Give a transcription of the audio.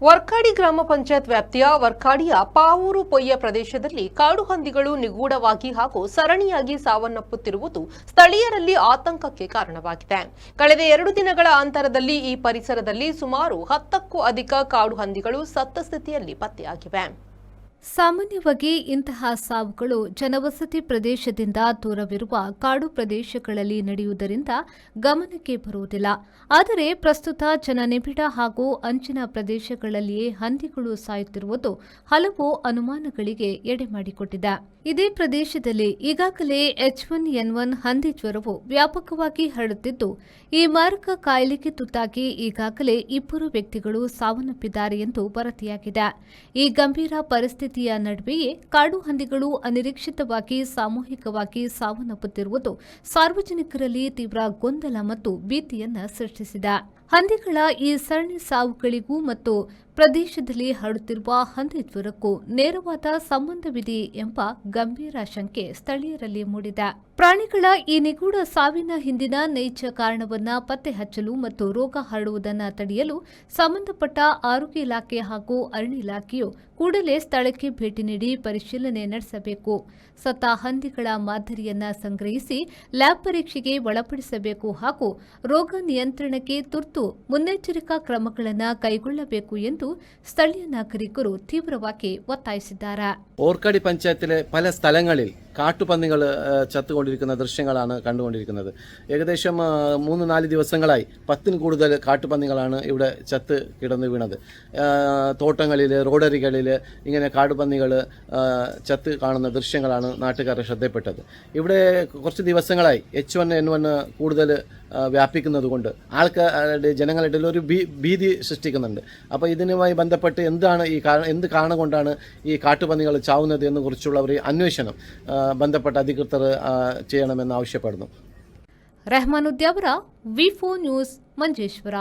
ವರ್ಕಾಡಿ ಗ್ರಾಮ ಪಂಚಾಯತ್ ವ್ಯಾಪ್ತಿಯ ವರ್ಕಾಡಿಯ ಪಾವೂರು ಪೊಯ್ಯ ಪ್ರದೇಶದಲ್ಲಿ ಕಾಡು ಹಂದಿಗಳು ನಿಗೂಢವಾಗಿ ಹಾಗೂ ಸರಣಿಯಾಗಿ ಸಾವನ್ನಪ್ಪುತ್ತಿರುವುದು ಸ್ಥಳೀಯರಲ್ಲಿ ಆತಂಕಕ್ಕೆ ಕಾರಣವಾಗಿದೆ. ಕಳೆದ 2 ದಿನಗಳ ಅಂತರದಲ್ಲಿ ಈ ಪರಿಸರದಲ್ಲಿ ಸುಮಾರು 10ಕ್ಕೂ ಅಧಿಕ ಕಾಡು ಹಂದಿಗಳು ಸತ್ತ ಸ್ಥಿತಿಯಲ್ಲಿ ಪತ್ತೆಯಾಗಿವೆ. ಸಾಮಾನ್ಯವಾಗಿ ಇಂತಹ ಸಾವುಗಳು ಜನವಸತಿ ಪ್ರದೇಶದಿಂದ ದೂರವಿರುವ ಕಾಡು ಪ್ರದೇಶಗಳಲ್ಲಿ ನಡೆಯುವುದರಿಂದ ಗಮನಕ್ಕೆ ಬರುವುದಿಲ್ಲ. ಆದರೆ ಪ್ರಸ್ತುತ ಜನನಿಬಿಡ ಹಾಗೂ ಅಂಚಿನ ಪ್ರದೇಶಗಳಲ್ಲಿಯೇ ಹಂದಿಗಳು ಸಾಯುತ್ತಿರುವುದು ಹಲವು ಅನುಮಾನಗಳಿಗೆ ಎಡೆಮಾಡಿಕೊಟ್ಟಿದೆ. ಇದೇ ಪ್ರದೇಶದಲ್ಲಿ ಈಗಾಗಲೇ H1N1 ಹಂದಿ ಜ್ವರವು ವ್ಯಾಪಕವಾಗಿ ಹರಡುತ್ತಿದ್ದು, ಈ ಮಾರಕ ಕಾಯಿಲೆಗೆ ತುತ್ತಾಗಿ ಈಗಾಗಲೇ 2 ವ್ಯಕ್ತಿಗಳು ಸಾವನ್ನಪ್ಪಿದ್ದಾರೆ ಎಂದು ವರದಿಯಾಗಿದೆ. ಈ ಗಂಭೀರ ಪರಿಸ್ಥಿತಿಯ ನಡುವೆಯೇ ಕಾಡು ಹಂದಿಗಳು ಅನಿರೀಕ್ಷಿತವಾಗಿ ಸಾಮೂಹಿಕವಾಗಿ ಸಾವನ್ನಪ್ಪುತ್ತಿರುವುದು ಸಾರ್ವಜನಿಕರಲ್ಲಿ ತೀವ್ರ ಗೊಂದಲ ಮತ್ತು ಭೀತಿಯನ್ನು ಸೃಷ್ಟಿಸಿದೆ. ಹಂದಿಗಳ ಈ ಸರಣಿ ಸಾವುಗಳಿಗೂ ಮತ್ತು ಪ್ರದೇಶದಲ್ಲಿ ಹರಡುತ್ತಿರುವ ಹಂದಿ ಜ್ವರಕ್ಕೂ ನೇರವಾದ ಸಂಬಂಧವಿದೆ ಎಂಬ ಗಂಭೀರ ಶಂಕೆ ಸ್ಥಳೀಯರಲ್ಲಿ ಮೂಡಿದೆ. ಪ್ರಾಣಿಗಳ ಈ ನಿಗೂಢ ಸಾವಿನ ಹಿಂದಿನ ನೈಜ ಕಾರಣವನ್ನು ಪತ್ತೆ ಹಚ್ಚಲು ಮತ್ತು ರೋಗ ಹರಡುವುದನ್ನು ತಡೆಯಲು ಸಂಬಂಧಪಟ್ಟ ಆರೋಗ್ಯ ಇಲಾಖೆ ಹಾಗೂ ಅರಣ್ಯ ಇಲಾಖೆಯು ಕೂಡಲೇ ಸ್ಥಳಕ್ಕೆ ಭೇಟಿ ನೀಡಿ ಪರಿಶೀಲನೆ ನಡೆಸಬೇಕು. ಸತ್ತ ಹಂದಿಗಳ ಮಾದರಿಯನ್ನು ಸಂಗ್ರಹಿಸಿ ಲ್ಯಾಬ್ ಪರೀಕ್ಷೆಗೆ ಒಳಪಡಿಸಬೇಕು ಹಾಗೂ ರೋಗ ನಿಯಂತ್ರಣಕ್ಕೆ ತುರ್ತು ಮುನ್ನೆಚ್ಚರಿಕಾ ಕ್ರಮಗಳನ್ನು ಕೈಗೊಳ್ಳಬೇಕು ಎಂದು സ്ഥലീയ നാഗരികರು തീവ്രವಾಗಿ ഒത്തായിಸಿದ್ದಾರೆ. ഓർക്കാടി പഞ്ചായത്തിലെ പല സ്ഥലങ്ങളിൽ കാട്ടുപന്നികൾ ചത്തുകൊണ്ടിരിക്കുന്ന ദൃശ്യങ്ങളാണ് കണ്ടുകൊണ്ടിരിക്കുന്നത്. ഏകദേശം 3-4 ദിവസങ്ങളായി 10-ൽ കൂടുതൽ കാട്ടുപന്നികളാണ് ഇവിടെ ചത്ത് കിടന്ന് വീണത്. തോട്ടങ്ങളിൽ, റോഡരികളിൽ ഇങ്ങനെ കാട്ടുപന്നികൾ ചത്ത് കാണുന്ന ദൃശ്യങ്ങളാണ് നാട്ടുകാരെ ശ്രദ്ധപ്പെട്ടത്. ഇവിടെ കുറച്ച് ദിവസങ്ങളായി H1N1 കൂടുതൽ വ്യാപിക്കുന്നത് കൊണ്ട് ആൾക്കാരുടെ ജനങ്ങളുടെ ഒരു ഭീതി സൃഷ്ടിക്കുന്നുണ്ട്. അപ്പോൾ ഇതിനുമായി ബന്ധപ്പെട്ട് എന്ത് കാരണം കൊണ്ടാണ് ഈ കാട്ടുപന്നികൾ ചാവുന്നത് എന്ന് കുറിച്ചുള്ള ഒരു അന്വേഷണം ബന്ധപ്പെട്ട അധികൃതർ ചെയ്യണമെന്ന് ആവശ്യപ്പെടുന്നു. ರೆಹಮಾನುದ್ದೀನ್, ವಿ4 ನ್ಯೂಸ್, ಮಂಜೇಶ್ವರ.